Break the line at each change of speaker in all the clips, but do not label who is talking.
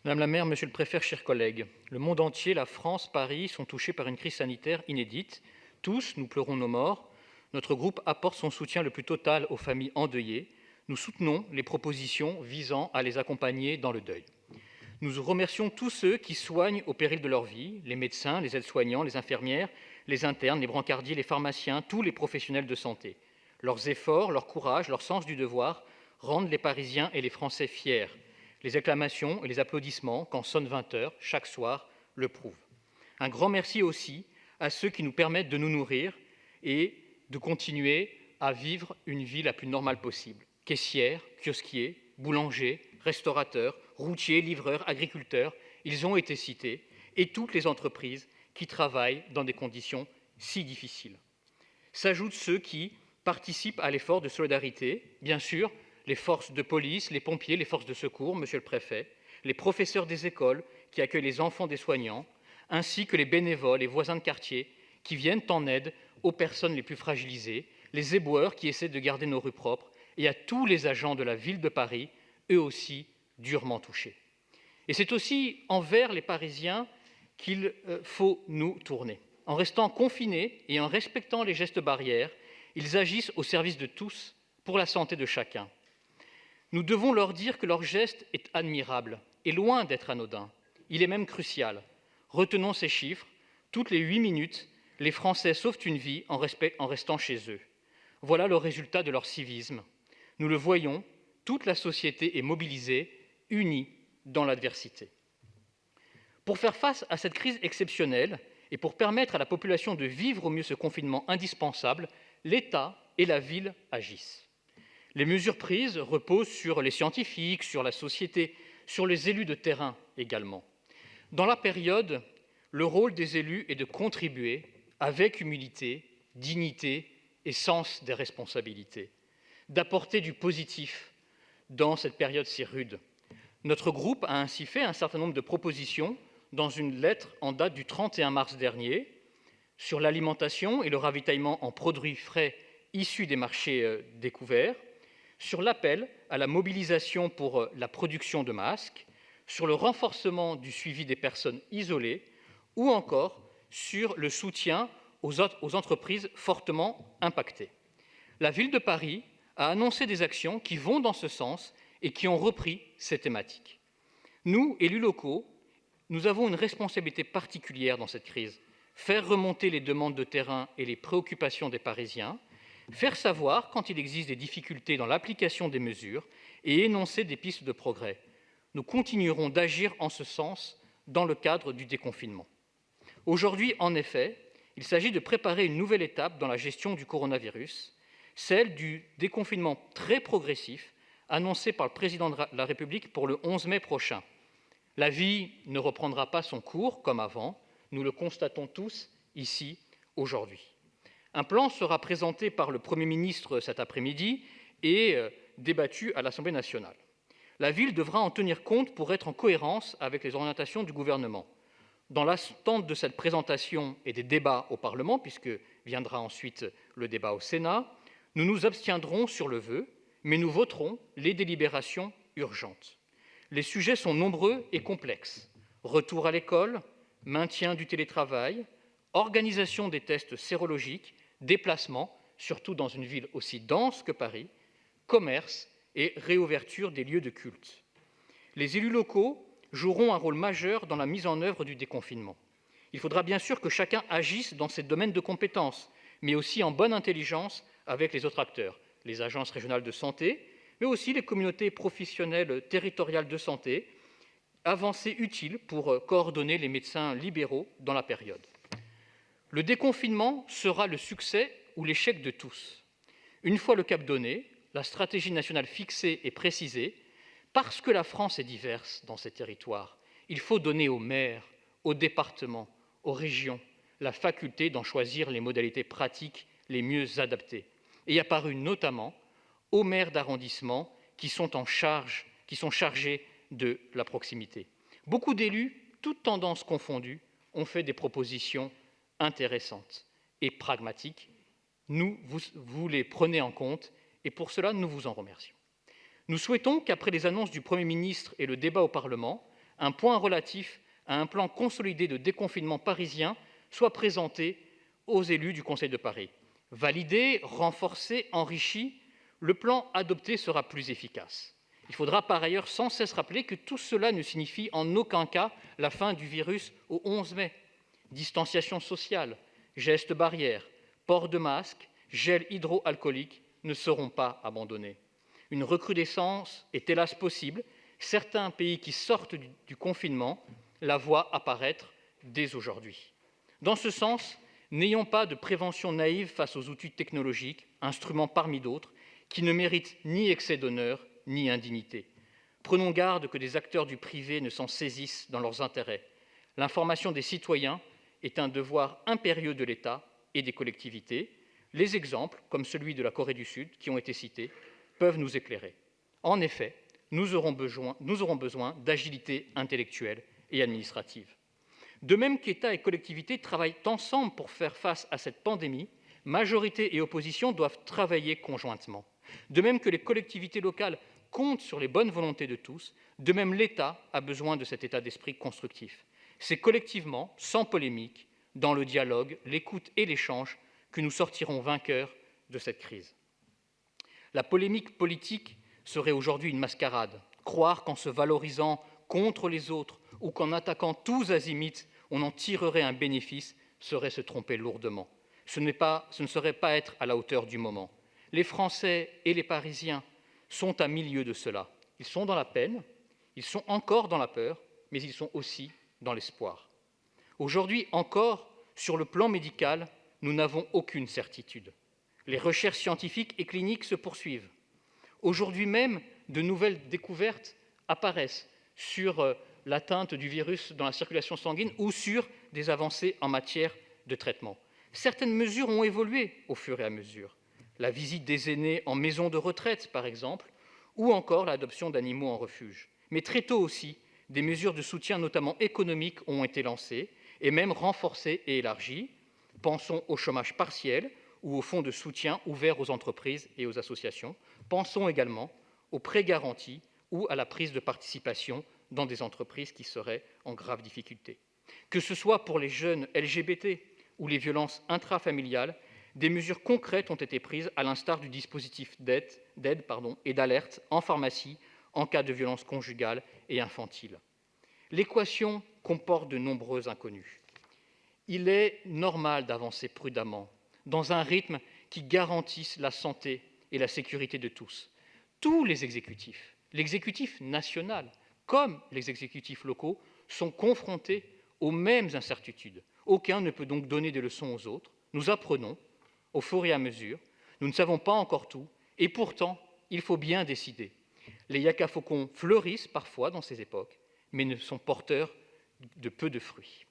Madame la maire, monsieur le préfet, chers collègues, le monde entier, la France, Paris sont touchés par une crise sanitaire inédite. Tous, nous pleurons nos morts. Notre groupe apporte son soutien le plus total aux familles endeuillées. Nous soutenons les propositions visant à les accompagner dans le deuil. Nous remercions tous ceux qui soignent au péril de leur vie, les médecins, les aides-soignants, les infirmières, les internes, les brancardiers, les pharmaciens, tous les professionnels de santé. Leurs efforts, leur courage, leur sens du devoir rendent les Parisiens et les Français fiers. Les acclamations et les applaudissements, quand sonne 20 heures, chaque soir, le prouvent. Un grand merci aussi à ceux qui nous permettent de nous nourrir et de continuer à vivre une vie la plus normale possible. Caissières, kiosquiers, boulangers, restaurateurs, routiers, livreurs, agriculteurs, ils ont été cités, et toutes les entreprises qui travaillent dans des conditions si difficiles. S'ajoutent ceux qui participent à l'effort de solidarité, bien sûr, les forces de police, les pompiers, les forces de secours, monsieur le préfet, les professeurs des écoles qui accueillent les enfants des soignants, ainsi que les bénévoles et voisins de quartier qui viennent en aide aux personnes les plus fragilisées, les éboueurs qui essaient de garder nos rues propres, et à tous les agents de la ville de Paris, eux aussi durement touchés. Et c'est aussi envers les Parisiens qu'il faut nous tourner. En restant confinés et en respectant les gestes barrières, ils agissent au service de tous pour la santé de chacun. Nous devons leur dire que leur geste est admirable et loin d'être anodin. Il est même crucial. Retenons ces chiffres. Toutes les 8 minutes, les Français sauvent une vie en restant chez eux. Voilà le résultat de leur civisme. Nous le voyons, toute la société est mobilisée, unie dans l'adversité. Pour faire face à cette crise exceptionnelle et pour permettre à la population de vivre au mieux ce confinement indispensable, l'État et la ville agissent. Les mesures prises reposent sur les scientifiques, sur la société, sur les élus de terrain également. Dans la période, le rôle des élus est de contribuer avec humilité, dignité et sens des responsabilités, d'apporter du positif dans cette période si rude. Notre groupe a ainsi fait un certain nombre de propositions dans une lettre en date du 31 mars dernier sur l'alimentation et le ravitaillement en produits frais issus des marchés découverts, sur l'appel à la mobilisation pour la production de masques, sur le renforcement du suivi des personnes isolées ou encore sur le soutien aux entreprises fortement impactées. La ville de Paris a annoncé des actions qui vont dans ce sens et qui ont repris ces thématiques. Nous, élus locaux, nous avons une responsabilité particulière dans cette crise. Faire remonter les demandes de terrain et les préoccupations des Parisiens, faire savoir quand il existe des difficultés dans l'application des mesures et énoncer des pistes de progrès. Nous continuerons d'agir en ce sens dans le cadre du déconfinement. Aujourd'hui, en effet, il s'agit de préparer une nouvelle étape dans la gestion du coronavirus, celle du déconfinement très progressif annoncé par le président de la République pour le 11 mai prochain. La vie ne reprendra pas son cours comme avant, nous le constatons tous ici aujourd'hui. Un plan sera présenté par le Premier ministre cet après-midi et débattu à l'Assemblée nationale. La ville devra en tenir compte pour être en cohérence avec les orientations du gouvernement. Dans l'attente de cette présentation et des débats au Parlement, puisque viendra ensuite le débat au Sénat, nous nous abstiendrons sur le vœu, mais nous voterons les délibérations urgentes. Les sujets sont nombreux et complexes. Retour à l'école, maintien du télétravail, organisation des tests sérologiques, déplacement, surtout dans une ville aussi dense que Paris, commerce et réouverture des lieux de culte. Les élus locaux joueront un rôle majeur dans la mise en œuvre du déconfinement. Il faudra bien sûr que chacun agisse dans ses domaines de compétences, mais aussi en bonne intelligence avec les autres acteurs, les agences régionales de santé, mais aussi les communautés professionnelles territoriales de santé, avancées utiles pour coordonner les médecins libéraux dans la période. Le déconfinement sera le succès ou l'échec de tous. Une fois le cap donné, la stratégie nationale fixée et précisée, parce que la France est diverse dans ses territoires, il faut donner aux maires, aux départements, aux régions, la faculté d'en choisir les modalités pratiques les mieux adaptées. Et apparu notamment aux maires d'arrondissement qui sont chargés de la proximité. Beaucoup d'élus, toutes tendances confondues, ont fait des propositions intéressantes et pragmatiques. Vous les prenez en compte et pour cela, nous vous en remercions. Nous souhaitons qu'après les annonces du Premier ministre et le débat au Parlement, un point relatif à un plan consolidé de déconfinement parisien soit présenté aux élus du Conseil de Paris. Validé, renforcé, enrichi, le plan adopté sera plus efficace. Il faudra par ailleurs sans cesse rappeler que tout cela ne signifie en aucun cas la fin du virus au 11 mai. Distanciation sociale, gestes barrières, port de masque, gel hydroalcoolique ne seront pas abandonnés. Une recrudescence est hélas possible. Certains pays qui sortent du confinement la voient apparaître dès aujourd'hui. Dans ce sens, n'ayons pas de prévention naïve face aux outils technologiques, instruments parmi d'autres, qui ne méritent ni excès d'honneur, ni indignité. Prenons garde que des acteurs du privé ne s'en saisissent dans leurs intérêts. L'information des citoyens est un devoir impérieux de l'État et des collectivités. Les exemples, comme celui de la Corée du Sud, qui ont été cités, peuvent nous éclairer. En effet, nous aurons besoin d'agilité intellectuelle et administrative. De même qu'État et collectivités travaillent ensemble pour faire face à cette pandémie, majorité et opposition doivent travailler conjointement. De même que les collectivités locales comptent sur les bonnes volontés de tous, de même l'État a besoin de cet état d'esprit constructif. C'est collectivement, sans polémique, dans le dialogue, l'écoute et l'échange, que nous sortirons vainqueurs de cette crise. La polémique politique serait aujourd'hui une mascarade. Croire qu'en se valorisant contre les autres ou qu'en attaquant tous azimuts, on en tirerait un bénéfice serait se tromper lourdement. Ce ne serait pas être à la hauteur du moment. Les Français et les Parisiens sont à milieu de cela. Ils sont dans la peine, ils sont encore dans la peur, mais ils sont aussi dans l'espoir. Aujourd'hui encore, sur le plan médical, nous n'avons aucune certitude. Les recherches scientifiques et cliniques se poursuivent. Aujourd'hui même, de nouvelles découvertes apparaissent sur l'atteinte du virus dans la circulation sanguine ou sur des avancées en matière de traitement. Certaines mesures ont évolué au fur et à mesure. La visite des aînés en maison de retraite, par exemple, ou encore l'adoption d'animaux en refuge. Mais très tôt aussi, des mesures de soutien, notamment économiques, ont été lancées et même renforcées et élargies. Pensons au chômage partiel ou au fonds de soutien ouvert aux entreprises et aux associations. Pensons également aux prêts garantis ou à la prise de participation dans des entreprises qui seraient en grave difficulté. Que ce soit pour les jeunes LGBT ou les violences intrafamiliales, des mesures concrètes ont été prises, à l'instar du dispositif d'aide et d'alerte en pharmacie en cas de violence conjugale et infantile. L'équation comporte de nombreux inconnus. Il est normal d'avancer prudemment, dans un rythme qui garantisse la santé et la sécurité de tous. Tous les exécutifs, l'exécutif national comme les exécutifs locaux, sont confrontés aux mêmes incertitudes. Aucun ne peut donc donner des leçons aux autres. Nous apprenons au fur et à mesure. Nous ne savons pas encore tout, et pourtant, il faut bien décider. Les yakafaucons fleurissent parfois dans ces époques, mais ne sont porteurs de peu de fruits.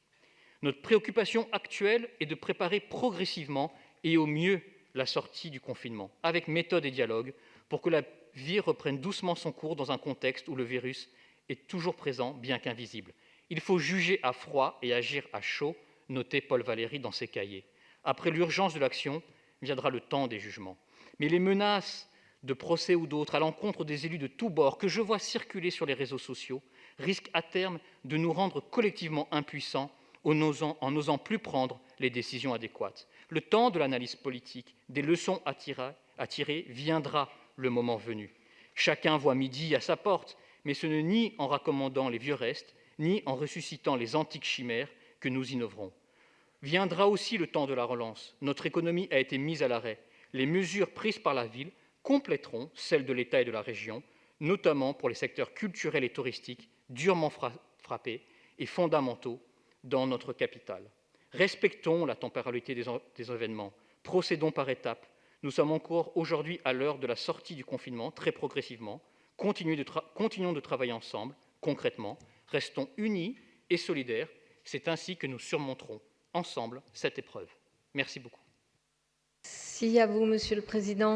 Notre préoccupation actuelle est de préparer progressivement et au mieux la sortie du confinement, avec méthode et dialogue, pour que la vie reprenne doucement son cours dans un contexte où le virus est toujours présent, bien qu'invisible. Il faut juger à froid et agir à chaud, notait Paul Valéry dans ses cahiers. Après l'urgence de l'action, viendra le temps des jugements. Mais les menaces de procès ou d'autres à l'encontre des élus de tous bords que je vois circuler sur les réseaux sociaux risquent à terme de nous rendre collectivement impuissants en n'osant plus prendre les décisions adéquates. Le temps de l'analyse politique, des leçons à tirer viendra le moment venu. Chacun voit midi à sa porte, mais ce n'est ni en raccommandant les vieux restes, ni en ressuscitant les antiques chimères que nous innoverons. Viendra aussi le temps de la relance. Notre économie a été mise à l'arrêt. Les mesures prises par la ville compléteront celles de l'État et de la région, notamment pour les secteurs culturels et touristiques, durement frappés et fondamentaux dans notre capitale. Respectons la temporalité des événements. Procédons par étapes. Nous sommes encore aujourd'hui à l'heure de la sortie du confinement, très progressivement. Continuons de travailler ensemble, concrètement. Restons unis et solidaires. C'est ainsi que nous surmonterons ensemble cette épreuve. Merci beaucoup.
Merci à vous, Monsieur le Président.